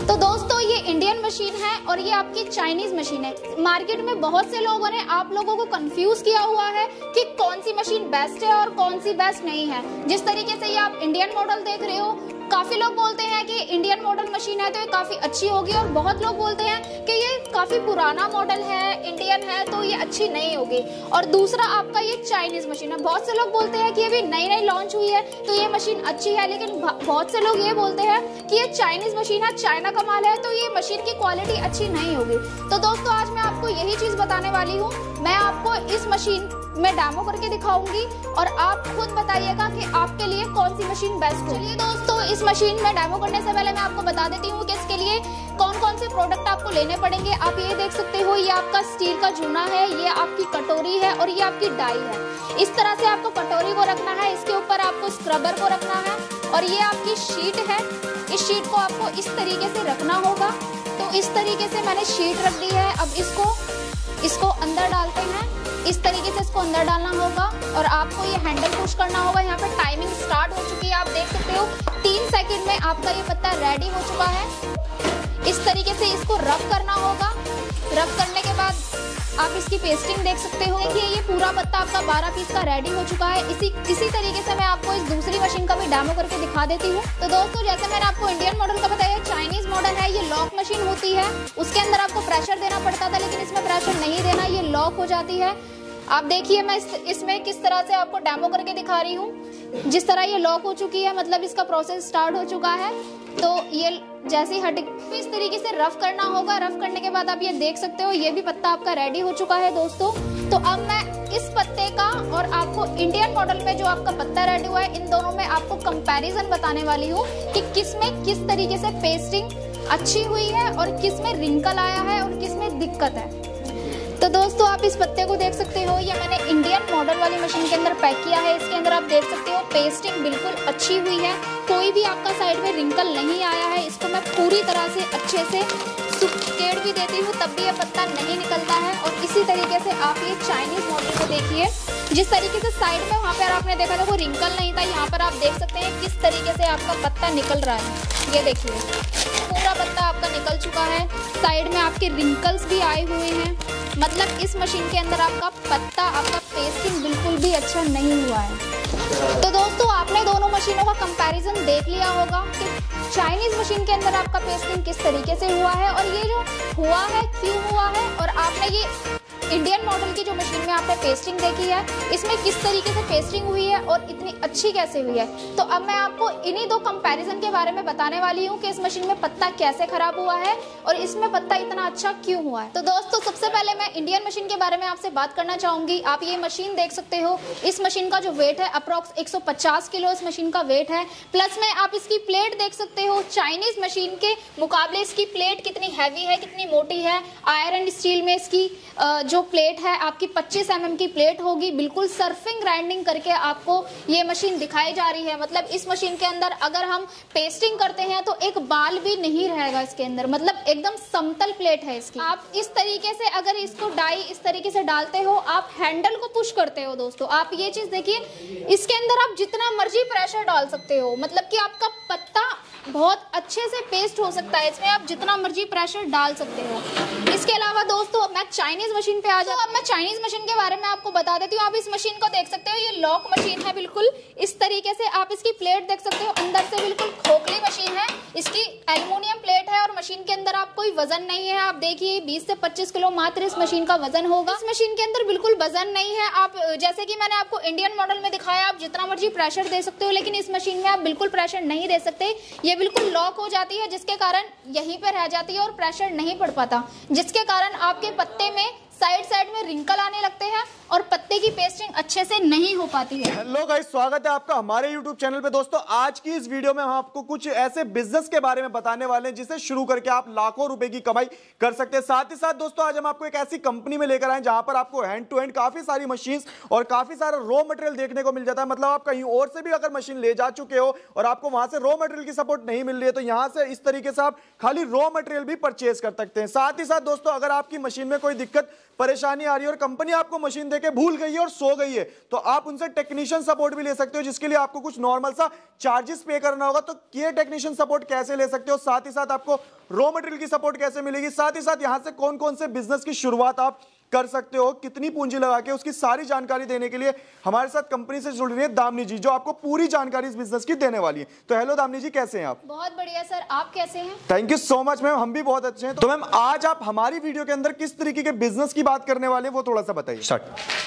तो दोस्तों ये इंडियन मशीन है और ये आपकी चाइनीज मशीन है। मार्केट में बहुत से लोगों ने आप लोगों को कंफ्यूज किया हुआ है कि कौन सी मशीन बेस्ट है और कौन सी बेस्ट नहीं है। जिस तरीके से ये आप इंडियन मॉडल देख रहे हो, काफी लोग बोलते हैं कि इंडियन मॉडल मशीन है तो ये काफी अच्छी होगी, और बहुत लोग बोलते हैं कि ये काफी पुराना मॉडल है, इंडियन है तो ये अच्छी नहीं होगी। और दूसरा आपका ये चाइनीज मशीन है। बहुत से लोग बोलते हैं कि ये भी नई नई लॉन्च हुई है तो ये मशीन अच्छी है, लेकिन बहुत से लोग ये बोलते हैं कि ये चाइनीज मशीन है, चाइना का माल है तो ये मशीन की क्वालिटी अच्छी नहीं होगी। तो दोस्तों आज मैं आपको यही चीज बताने वाली हूँ। मैं आपको इस मशीन में डेमो करके दिखाऊंगी और आप खुद बताइएगा कि आपके लिए कौन सी मशीन बेस्ट होगी। चलिए दोस्तों, इस मशीन में डेमो करने से पहले मैं आपको बता देती हूँ कि इसके लिए कौन कौन से प्रोडक्ट आपको लेने पड़ेंगे। आप ये देख सकते हो, ये आपका स्टील का जूना है, ये आपकी कटोरी है और ये आपकी डाई है। इस तरह से आपको कटोरी को रखना है, इसके ऊपर आपको स्क्रबर को रखना है, और ये आपकी शीट है। इस शीट को आपको इस तरीके से रखना होगा। तो इस तरीके से मैंने शीट रख दी है। अब इसको अंदर डालते हैं। इस तरीके से इसको अंदर डालना होगा और आपको ये हैंडल पुश करना होगा। यहाँ पे टाइमिंग स्टार्ट हो चुकी है, आप देख सकते हो 3 सेकंड में आपका ये पत्ता रेडी हो चुका है। इस तरीके से इसको रब करना होगा। रब करने के बाद आप इसकी पेस्टिंग देख सकते हो। देखिए ये पूरा पत्ता आपका 12 पीस का रेडी हो चुका है। इसी तरीके से मैं आपको इस दूसरी मशीन का भी डेमो करके दिखा देती हूँ। तो दोस्तों जैसे मैंने आपको इंडियन मॉडल का बताया, चाइनीज मॉडल है, ये लॉक मशीन होती है। उसके अंदर आपको प्रेशर देना पड़ता था, लेकिन इसमें प्रेशर नहीं देना, ये लॉक हो जाती है। आप देखिए मैं इसमें किस तरह से आपको डेमो करके दिखा रही हूँ। जिस तरह ये लॉक हो चुकी है, मतलब इसका प्रोसेस स्टार्ट हो चुका है। तो ये जैसे ही हट, इस तरीके से रफ करना होगा। रफ करने के बाद आप ये देख सकते हो, ये भी पत्ता आपका रेडी हो चुका है दोस्तों। तो अब मैं इस पत्ते का और आपको इंडियन मॉडल में जो आपका पत्ता रेडी हुआ है, इन दोनों में आपको कंपैरिजन बताने वाली हूँ कि किस में किस तरीके से पेस्टिंग अच्छी हुई है और किस में रिंकल आया है और किस में दिक्कत है। तो दोस्तों आप इस पत्ते को देख सकते हो, ये मैंने इंडियन मॉडल वाली मशीन के अंदर पैक किया है। इसके अंदर आप देख सकते हो पेस्टिंग बिल्कुल अच्छी हुई है, कोई भी आपका साइड में रिंकल नहीं आया है। इसको मैं पूरी तरह से अच्छे से सुकेड़ भी देती हूँ तब भी ये पत्ता नहीं निकलता है। और इसी तरीके से आप ये चाइनीज मॉडल को देखिए, जिस तरीके से साइड में वहाँ पर आपने देखा था वो रिंकल नहीं था, यहाँ पर आप देख सकते हैं किस तरीके से आपका पत्ता निकल रहा है। ये देखिए पूरा पत्ता आपका निकल चुका है, साइड में आपके रिंकल्स भी आए हुए हैं। मतलब इस मशीन के अंदर आपका पत्ता, आपका पेस्टिंग बिल्कुल भी अच्छा नहीं हुआ है। तो दोस्तों आपने दोनों मशीनों का कंपैरिजन देख लिया होगा कि चाइनीज मशीन के अंदर आपका पेस्टिंग किस तरीके से हुआ है और ये जो हुआ है क्यों हुआ है, और आपने ये इंडियन मॉडल की जो मशीन में आपने पेस्टिंग देखी है, इसमें किस तरीके से पेस्टिंग हुई है और इतनी अच्छी कैसे हुई है। तो अब मैं आपको इन्हीं दो कंपैरिजन के बारे में बताने वाली हूँ कि इस मशीन में पत्ता कैसे खराब हुआ है और इसमें पत्ता इतना अच्छा क्यों हुआ है। तो दोस्तों सबसे पहले मैं इंडियन मशीन के बारे में आपसे बात करना चाहूंगी। आप ये मशीन देख सकते हो, इस मशीन का जो वेट है अप्रोक्स 150 किलो इस मशीन का वेट है। प्लस में आप इसकी प्लेट देख सकते हो, चाइनीज मशीन के मुकाबले इसकी प्लेट कितनी हैवी है, कितनी मोटी है। आयरन स्टील में इसकी जो प्लेट है आपकी 25 mm की प्लेट होगी। बिल्कुल सर्फिंग ग्राइंडिंग करके आपको ये मशीन दिखाई जा रही है। मतलब इस मशीन के अंदर अगर हम पेस्टिंग करते हैं तो एक बाल भी नहीं रहेगा इसके अंदर, मतलब एकदम समतल प्लेट है इसकी। आप इस तरीके से अगर इसको डाई इस तरीके से डालते हो, आप हैंडल को पुश करते हो दोस्तों, आप ये चीज देखिए, इसके अंदर आप जितना मर्जी प्रेशर डाल सकते हो, मतलब कि आपका पत्ता बहुत अच्छे से पेस्ट हो सकता है। इसमें आप जितना मर्जी प्रेशर डाल सकते हो। इसके अलावा दोस्तों मैं चाइनीज मशीन पे आ जाऊँ। अब मैं चाइनीज मशीन के बारे में आपको बता देती हूँ। आप इस मशीन को देख सकते हो, ये लॉक मशीन है बिल्कुल इस तरीके से। आप इसकी प्लेट देख सकते हो, अंदर से बिल्कुल खोखली मशीन है। इसकी एल्युमिनियम प्लेट है और मशीन के अंदर आप कोई वजन नहीं है। आप देखिए 20 से 25 किलो मात्र इस मशीन का वजन होगा। इस मशीन के अंदर बिल्कुल वजन नहीं है। आप जैसे कि मैंने आपको इंडियन मॉडल में दिखाया, आप जितना मर्जी प्रेशर दे सकते हो, लेकिन इस मशीन में आप बिल्कुल प्रेशर नहीं दे सकते। ये बिल्कुल लॉक हो जाती है, जिसके कारण यहीं पर रह जाती है और प्रेशर नहीं पड़ पाता, जिसके कारण आपके पत्ते में साइड में रिंकल आने लगते हैं और पत्ते की पेस्टिंग अच्छे से नहीं हो पाती है। हेलो गाइस, स्वागत है आपका हमारे YouTube चैनल पे। दोस्तों आज की इस वीडियो में हम आपको कुछ ऐसे बिजनेस के बारे में बताने वाले हैं जिसे शुरू करके आप लाखों रुपए की कमाई कर सकते हैं। साथ ही साथ दोस्तों आज हम आपको एक ऐसी कंपनी में लेकर आए जहां पर आपको हैंड टू हैंड काफी सारी मशीन्स और काफी सारा रॉ मटेरियल देखने को मिल जाता है। मतलब आप कहीं और से भी अगर मशीन ले जा चुके हो और आपको वहां से रॉ मटेरियल की सपोर्ट नहीं मिल रही है, तो यहां से इस तरीके से आप खाली रॉ मटेरियल भी परचेज कर सकते हैं। साथ ही साथ दोस्तों अगर आपकी मशीन में कोई दिक्कत परेशानी आ रही है और कंपनी आपको मशीन देके भूल गई है और सो गई है, तो आप उनसे टेक्नीशियन सपोर्ट भी ले सकते हो, जिसके लिए आपको कुछ नॉर्मल सा चार्जेस पे करना होगा। तो ये टेक्नीशियन सपोर्ट कैसे ले सकते हो, साथ ही साथ आपको रॉ मटेरियल की सपोर्ट कैसे मिलेगी, साथ ही साथ यहां से कौन कौन से बिजनेस की शुरुआत आप कर सकते हो, कितनी पूंजी लगा के, उसकी सारी जानकारी देने के लिए हमारे साथ कंपनी से जुड़ रही है दामिनी जी, जो आपको पूरी जानकारी इस बिजनेस की देने वाली है। तो हेलो दामिनी जी, कैसे हैं आप? बहुत बढ़िया सर, आप कैसे हैं? Thank you so much ma'am, हम भी बहुत अच्छे हैं। तो मैम आज आप हमारी वीडियो के अंदर किस तरीके के बिजनेस की बात करने वाले हैं वो थोड़ा सा बताइए।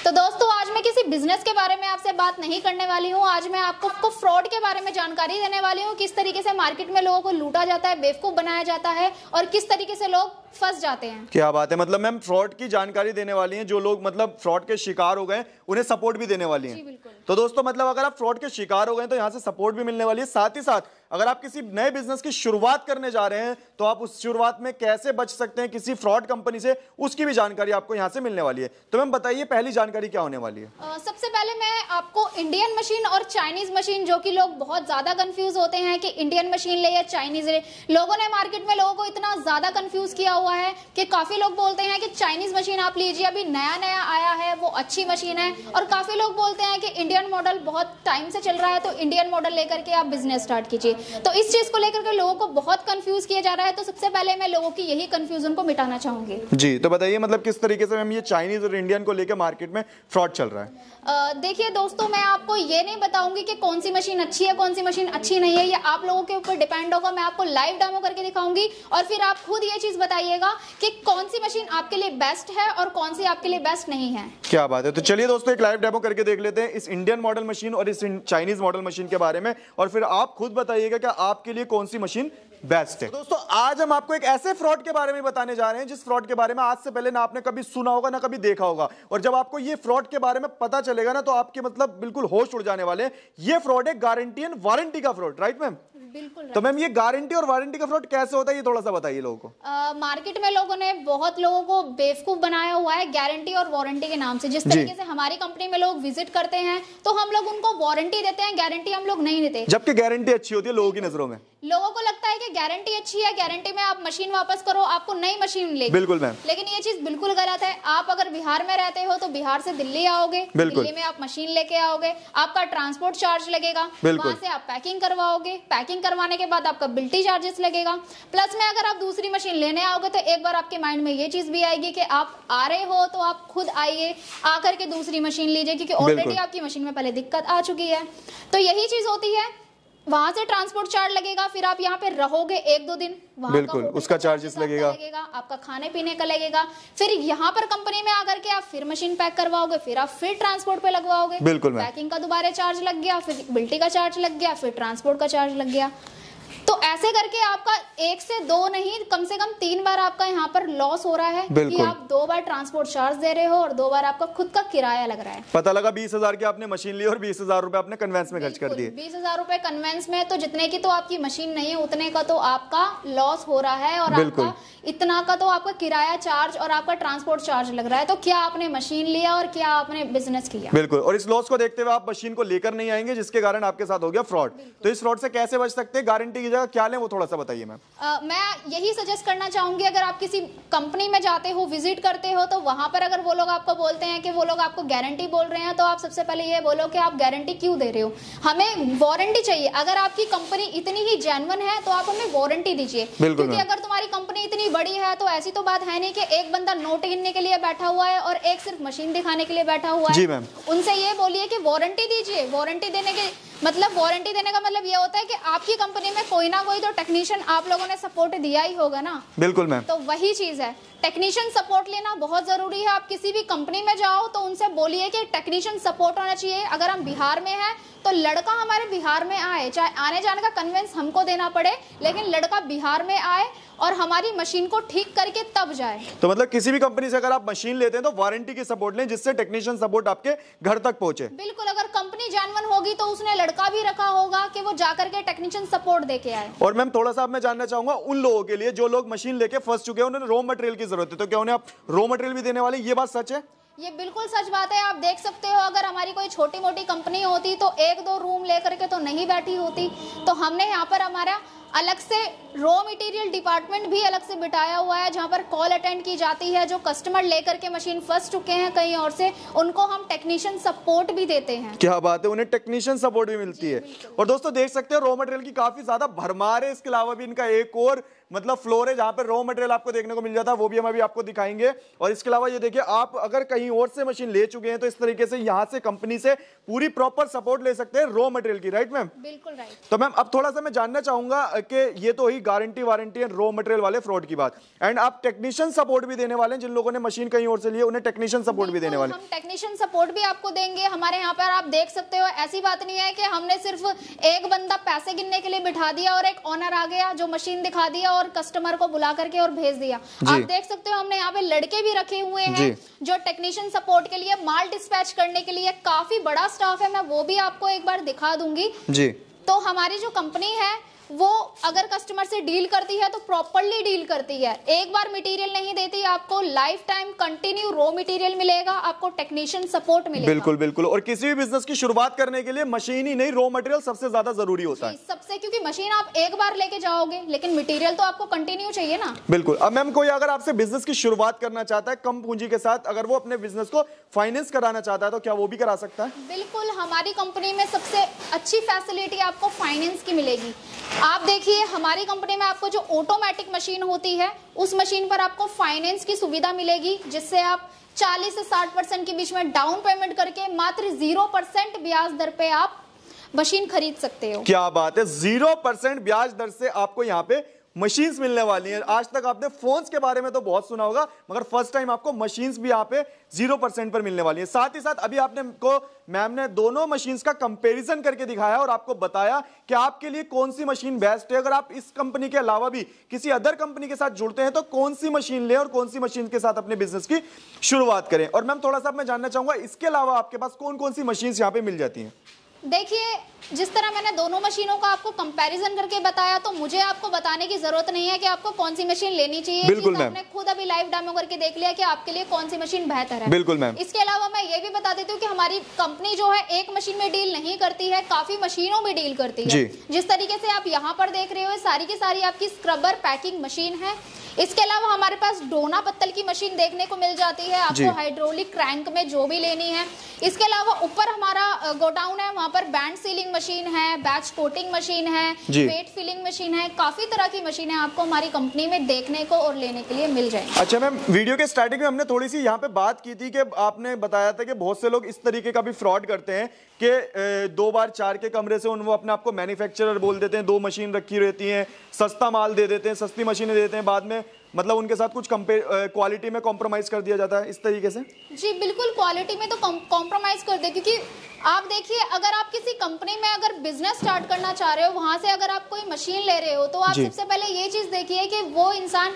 तो दोस्तों आज मैं किसी बिजनेस के बारे में आपसे बात नहीं करने वाली हूँ, आज मैं आपको फ्रॉड के बारे में जानकारी देने वाली हूँ, किस तरीके से मार्केट में लोगों को लूटा जाता है, बेवकूफ बनाया जाता है और किस तरीके से लोग फंस जाते हैं। क्या बात है, मतलब मैम फ्रॉड की जानकारी देने वाली हैं, जो लोग मतलब फ्रॉड के शिकार हो गए उन्हें सपोर्ट भी देने वाली हैं। तो दोस्तों मतलब अगर आप फ्रॉड के शिकार हो गए तो यहाँ से सपोर्ट भी मिलने वाली है, साथ ही साथ अगर आप किसी नए बिजनेस की शुरुआत करने जा रहे हैं तो आप उस शुरुआत में कैसे बच सकते हैं किसी फ्रॉड कंपनी से, उसकी भी जानकारी आपको यहाँ से मिलने वाली है। तो मैम बताइए पहली जानकारी क्या होने वाली है? सबसे पहले मैं आपको इंडियन मशीन और चाइनीज मशीन, जो कि लोग बहुत ज्यादा कंफ्यूज होते हैं कि इंडियन मशीन ले या चाइनीज ले, लोगों ने मार्केट में लोगों को इतना ज्यादा कंफ्यूज किया हुआ है कि काफी लोग बोलते हैं कि चाइनीज मशीन आप लीजिए, अभी नया नया आया है, वो अच्छी मशीन है, और काफी लोग बोलते हैं कि इंडियन मॉडल बहुत टाइम से चल रहा है तो इंडियन मॉडल लेकर के आप बिजनेस स्टार्ट कीजिए। तो इस चीज को लेकर के लोगों को बहुत कंफ्यूज किया जा रहा है, तो सबसे पहले मैं लोगों की यही कंफ्यूजन को मिटाना चाहूंगी। जी तो बताइए मतलब किस तरीके से मैम ये चाइनीज और इंडियन को लेकर मार्केट में फ्रॉड चल रहा है? देखिए दोस्तों, मैं आपको ये नहीं बताऊंगी कि कौन सी मशीन अच्छी है कौन सी मशीन अच्छी नहीं है, ये आप लोगों के ऊपर डिपेंड होगा। मैं आपको लाइव डेमो करके दिखाऊंगी और फिर आप खुद ये चीज बताइएगा कि कौन सी मशीन आपके लिए बेस्ट है और कौन सी आपके लिए बेस्ट नहीं है। क्या बात है, तो चलिए दोस्तों एक लाइव डेमो करके देख लेते हैं इस इंडियन मॉडल मशीन और इस चाइनीज मॉडल मशीन के बारे में, और फिर आप खुद बताइएगा कि आपके लिए कौन सी मशीन बेस्ट है। दोस्तों आज हम आपको एक ऐसे फ्रॉड के बारे में बताने जा रहे हैं जिस फ्रॉड के बारे में आज से पहले ना आपने कभी सुना होगा ना कभी देखा होगा, और जब आपको ये फ्रॉड के बारे में पता चलेगा ना तो आपके मतलब बिल्कुल होश उड़ जाने वाले हैं। ये फ्रॉड है गारंटी एंड वारंटी का फ्रॉड, राइट मैम? बिल्कुल। तो मैम ये गारंटी और वारंटी का फ्रॉड कैसे होता है ये थोड़ा सा बताइए लोगों को। मार्केट में लोगों ने बहुत लोगों को बेवकूफ बनाया हुआ है गारंटी और वारंटी के नाम से। जिस तरीके से हमारी कंपनी में लोग विजिट करते हैं तो हम लोग उनको वारंटी देते हैं, गारंटी हम लोग नहीं देते, जबकि गारंटी अच्छी होती है लोगों की नजरों में। लोगों को लगता है कि गारंटी अच्छी है, गारंटी में आप मशीन वापस करो आपको नई मशीन मिलेगी। बिल्कुल मैम, लेकिन ये चीज बिल्कुल गलत है। आप अगर बिहार में रहते हो तो बिहार से दिल्ली आओगे, दिल्ली में आप मशीन लेके आओगे, आपका ट्रांसपोर्ट चार्ज लगेगा, वहां से आप पैकिंग करवाओगे, पैकिंग करवाने के बाद आपका बिल्टी चार्जेस लगेगा, प्लस में अगर आप दूसरी मशीन लेने आओगे तो एक बार आपके माइंड में ये चीज भी आएगी कि आप आ रहे हो तो आप खुद आइए, आकर के दूसरी मशीन लीजिए, क्योंकि ऑलरेडी आपकी मशीन में पहले दिक्कत आ चुकी है। तो यही चीज होती है, वहां से ट्रांसपोर्ट चार्ज लगेगा, फिर आप यहाँ पे रहोगे 1-2 दिन, बिल्कुल उसका चार्जेस लगेगा, आपका खाने पीने का लगेगा, फिर यहाँ पर कंपनी में आकर के आप फिर मशीन पैक करवाओगे, फिर आप फिर ट्रांसपोर्ट पे लगवाओगे, बिल्कुल पैकिंग का दोबारा चार्ज लग गया, फिर बिल्टी का चार्ज लग गया, फिर ट्रांसपोर्ट का चार्ज लग गया। तो ऐसे करके आपका 1 से 2 नहीं कम से कम 3 बार आपका यहाँ पर लॉस हो रहा है कि आप 2 बार ट्रांसपोर्ट चार्ज दे रहे हो और 2 बार आपका खुद का किराया लग रहा है। पता लगा 20,000 की आपने मशीन ली और 20,000 रुपए आपने कन्वेंस में खर्च कर दिए। 20,000 रुपए कन्वेंस में, तो जितने की तो आपकी मशीन नहीं है उतने का तो आपका लॉस हो रहा है, और आपका इतना का तो आपका किराया चार्ज और आपका ट्रांसपोर्ट चार्ज लग रहा है। तो क्या आपने मशीन लिया और क्या आपने बिजनेस किया? बिल्कुल, और इस लॉस को देखते हुए आप मशीन को लेकर नहीं आएंगे, जिसके कारण आपके साथ हो गया फ्रॉड। तो इस फ्रॉड से कैसे बच सकते हैं, गारंटी की जगह क्या लें वो थोड़ा सा बताइए मैम। मैं यही सजेस्ट करना चाहूंगी, अगर आप किसी कंपनी में जाते हो, विजिट करते हो, तो वहां पर अगर वो लोग आपको बोलते हैं कि वो लोग आपको गारंटी बोल रहे हैं, तो आप सबसे पहले ये बोलो कि आप गारंटी क्यों दे रहे हो, हमें वारंटी चाहिए। अगर आपकी कंपनी इतनी ही जेन्युइन है तो आप हमें वारंटी दीजिए, क्योंकि अगर तुम्हारी कंपनी इतनी बड़ी है तो ऐसी तो बात है नहीं कि एक बंदा नोट गिनने के लिए बैठा हुआ है और एक सिर्फ मशीन दिखाने के लिए बैठा हुआ है। जी मैम, उनसे ये बोलिए कि वारंटी दीजिए। वारंटी देने के वारंटी देने का मतलब ये होता है कि आपकी कंपनी में कोई ना कोई तो टेक्नीशियन आप लोगों ने सपोर्ट दिया ही होगा ना। बिल्कुल मैम, तो वही चीज है, टेक्नीशियन सपोर्ट लेना बहुत जरूरी है। आप किसी भी कंपनी में जाओ तो उनसे बोलिए कि टेक्नीशियन सपोर्ट होना चाहिए। अगर हम बिहार में हैं तो लड़का हमारे बिहार में आए, चाहे आने जाने का कन्वेंस हमको देना पड़े, लेकिन लड़का बिहार में आए और हमारी मशीन को ठीक करके तब जाए। तो मतलब किसी भी कंपनी से अगर आप मशीन लेते हैं तो वारंटी की सपोर्ट लें, जिससे टेक्नीशियन सपोर्ट आपके घर तक पहुंचे। बिल्कुल, अगर कंपनी जेन्युइन होगी तो उसने लड़का भी रखा होगा कि वो जाकर के टेक्नीशियन सपोर्ट देके आए। और मैम थोड़ा सा मैं जानना चाहूंगा उन लोगों के लिए जो लोग मशीन लेके फंस चुके हैं, उन्हें रॉ मटेरियल की जरूरत है, तो क्या उन्हें आप रॉ मटेरियल भी देने वाले, ये बात सच है? ये बिल्कुल सच बात है। आप देख सकते हो, अगर हमारी कोई छोटी मोटी कंपनी होती तो 1-2 रूम लेकर के तो नहीं बैठी होती। तो हमने यहाँ पर हमारा अलग से रॉ मटेरियल डिपार्टमेंट भी अलग से बिठाया हुआ है, जहाँ पर कॉल अटेंड की जाती है। जो कस्टमर लेकर के मशीन फंस चुके हैं कहीं और से, उनको हम टेक्नीशियन सपोर्ट भी देते हैं। क्या बात है, उन्हें टेक्नीशियन सपोर्ट भी मिलती है। और दोस्तों देख सकते हो रॉ मटेरियल की काफी ज्यादा भरमार है। इसके अलावा भी इनका एक और मतलब फ्लोर है जहां पर रॉ मटेरियल आपको देखने को मिल जाता है, वो भी हम अभी आपको दिखाएंगे। और इसके अलावा ये देखिए, आप अगर कहीं और से मशीन ले चुके हैं तो इस तरीके से यहां से कंपनी से पूरी प्रॉपर सपोर्ट ले सकते हैं रॉ मटेरियल की। Right ma'am? बिल्कुल राइट। तो मैम अब थोड़ा सा मैं जानना चाहूंगा कि ये तो ही गारंटी वारंटी है रॉ मटेरियल वाले फ्रॉड की बात, एंड आप टेक्नीशियन सपोर्ट भी देने वाले हैं। जिन लोगों ने मशीन कहीं और से ली है उन्हें टेक्नीशियन सपोर्ट भी देने वाले हैं। हम टेक्नीशियन सपोर्ट भी आपको देंगे। हमारे यहाँ पर आप देख सकते हो, ऐसी बात नहीं है कि हमने सिर्फ एक बंदा पैसे गिनने के लिए बिठा दिया और एक ऑनर आ गया जो मशीन दिखा दिया और कस्टमर को बुला करके और भेज दिया। आप देख सकते हो, हमने यहाँ पे लड़के भी रखे हुए हैं जो टेक्नीशियन सपोर्ट के लिए, माल डिस्पैच करने के लिए काफी बड़ा स्टाफ है। मैं वो भी आपको एक बार दिखा दूंगी जी। तो हमारी जो कंपनी है वो अगर कस्टमर से डील करती है तो प्रॉपर्ली डील करती है। एक बार मटेरियल नहीं देती, आपको life time continue raw material मिलेगा, आपको टेक्नीशियन सपोर्ट मिलेगा। बिल्कुल बिल्कुल। और किसी भी बिजनेस की शुरुआत करने के लिए मशीन ही नहीं, रॉ मटेरियल सबसे ज्यादा जरूरी होता है। सबसे, क्योंकि मशीन आप एक बार लेके जाओगे लेकिन मटेरियल तो आपको कंटिन्यू चाहिए ना। बिल्कुल। अब मैम कोई अगर आपसे बिजनेस की शुरुआत करना चाहता है कम पूंजी के साथ, अगर वो अपने बिजनेस को फाइनेंस कराना चाहता है तो क्या वो भी करा सकता है? बिल्कुल। हमारी कंपनी में सबसे अच्छी फैसिलिटी आपको फाइनेंस की मिलेगी। आप देखिए, हमारी कंपनी में आपको जो ऑटोमेटिक मशीन होती है उस मशीन पर आपको फाइनेंस की सुविधा मिलेगी, जिससे आप 40 से 60% के बीच में डाउन पेमेंट करके मात्र 0% ब्याज दर पे आप मशीन खरीद सकते हो। क्या बात है, 0% ब्याज दर से आपको यहाँ पे मशीन्स मिलने वाली हैं। आज तक आपने फोन्स के बारे में तो बहुत सुना होगा, मगर फर्स्ट टाइम आपको मशीन्स भी यहाँ पे 0% पर मिलने वाली है। साथ ही साथ अभी आपने को मैम ने दोनों मशीन्स का कंपैरिजन करके दिखाया और आपको बताया कि आपके लिए कौन सी मशीन बेस्ट है। अगर आप इस कंपनी के अलावा भी किसी अदर कंपनी के साथ जुड़ते हैं तो कौन सी मशीन लें और कौन सी मशीन के साथ अपने बिजनेस की शुरुआत करें। और मैम थोड़ा सा मैं जानना चाहूंगा, इसके अलावा आपके पास कौन कौन सी मशीन यहाँ पे मिल जाती हैं? देखिए, जिस तरह मैंने दोनों मशीनों का आपको कंपैरिजन करके बताया, तो मुझे आपको बताने की जरूरत नहीं है कि आपको कौन सी मशीन लेनी चाहिए। बिल्कुल मैम। आपने खुद अभी लाइव डेमो करके देख लिया कि आपके लिए कौन सी मशीन बेहतर है। बिल्कुल मैम। इसके अलावा मैं ये भी बता देती हूँ कि हमारी कंपनी जो है एक मशीन में डील नहीं करती है, काफी मशीनों में डील करती है। जिस तरीके से आप यहाँ पर देख रहे हो, सारी की सारी आपकी स्क्रबर पैकिंग मशीन है। इसके अलावा हमारे पास डोना पत्तल की मशीन देखने को मिल जाती है, आपको हाइड्रोलिक क्रैंक में जो भी लेनी है। इसके अलावा ऊपर हमारा गोडाउन है, वहां पर बैंड सीलिंग मशीन है, बैच कोटिंग मशीन है, वेट फिलिंग मशीन है। काफी तरह की मशीनें आपको हमारी कंपनी में देखने को और लेने के लिए मिल जाएंगी। अच्छा मैम, वीडियो के स्टार्टिंग में हमने थोड़ी सी यहाँ पे बात की थी कि आपने बताया था कि बहुत से लोग इस तरीके का भी फ्रॉड करते हैं कि 2 बार 4 के कमरे से वो अपने आपको मैन्युफैक्चरर बोल देते हैं, 2 मशीन रखी रहती हैं, सस्ता माल दे देते हैं, सस्ती मशीनें देते हैं, बाद में मतलब उनके साथ कुछ क्वालिटी में कॉम्प्रोमाइज कर दिया जाता है इस तरीके से। जी बिल्कुल, क्वालिटी में तो कॉम्प्रोमाइज कर दे, क्योंकि आप देखिए, अगर आप किसी कंपनी में अगर बिजनेस स्टार्ट करना चाह रहे हो, वहां से अगर आप कोई मशीन ले रहे हो, तो आप सबसे पहले ये चीज देखिए कि वो इंसान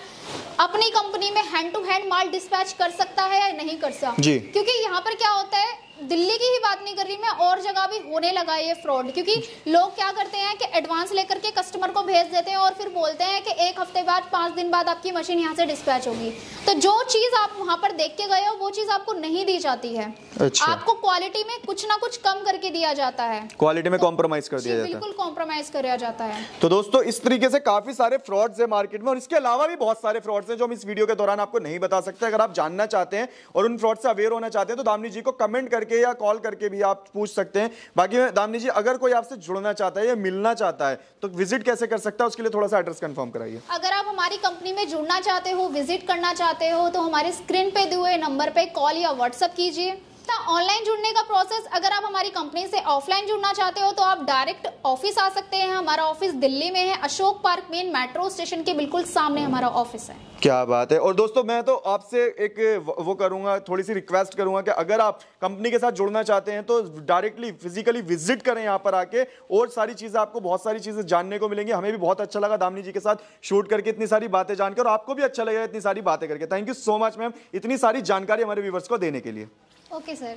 अपनी कंपनी में हैंड टू हैंड माल डिस्पैच कर सकता है या नहीं कर सकता। क्योंकि यहाँ पर क्या होता है, दिल्ली की ही बात नहीं कर रही मैं, और जगह भी होने लगा ये फ्रॉड। क्योंकि लोग क्या करते हैं कि एडवांस लेकर के कस्टमर को भेज देते हैं और फिर बोलते हैं कि 1 हफ्ते बाद 5 दिन बाद आपकी मशीन यहाँ से डिस्पैच होगी। तो जो चीज आप वहां पर देख के गए हो वो चीज आपको नहीं दी जाती है। अच्छा। आपको क्वालिटी में कुछ ना कुछ कम करके दिया जाता है, क्वालिटी में कॉम्प्रोमाइज कर दिया जाता है। बिल्कुल कॉम्प्रोमाइज किया जाता है। तो दोस्तों इस तरीके से काफी सारे फ्रॉड्स है मार्केट में, और इसके अलावा भी बहुत सारे फ्रॉड्स हैं जो हम इस वीडियो के दौरान आपको नहीं बता सकते। अगर आप जानना चाहते हैं और उन फ्रॉड से अवेयर होना चाहते हैं तो दामिनी जी को कमेंट करके या कॉल करके भी आप पूछ सकते हैं। बाकी दामिनी जी, अगर कोई आपसे जुड़ना चाहता है या मिलना चाहता है तो विजिट कैसे कर सकता है, उसके लिए थोड़ा सा एड्रेस कंफर्म कराइए। अगर आप हमारी कंपनी में जुड़ना चाहते हो, विजिट करना चाहते हो, तो हमारे स्क्रीन पे दिए हुए नंबर पे कॉल या व्हाट्सएप कीजिए। ऑनलाइन जुड़ने का प्रोसेस, अगर आप हमारी कंपनी से ऑफलाइन जुड़ना चाहते हो तो आप डायरेक्ट ऑफिस आ सकते हैं। हमारा ऑफिस दिल्ली में है, Ashok park main metro station के बिल्कुल सामने हमारा ऑफिस है। क्या बात है। और दोस्तों मैं तो आपसे एक वो करूंगा, थोड़ी सी रिक्वेस्ट करूंगा कि अगर आप कंपनी के साथ जुड़ना चाहते हैं तो डायरेक्टली फिजिकली विजिट करें यहाँ पर आके, और सारी चीजें आपको बहुत सारी चीजें जानने को मिलेंगी। हमें भी बहुत अच्छा लगा दामिनी जी के साथ शूट करके, इतनी सारी बातें जानकर, और आपको भी अच्छा लगेगा इतनी सारी बातें करके। Thank you so much ma'am, इतनी सारी जानकारी हमारे व्यूवर्स को देने के लिए। Okay sir.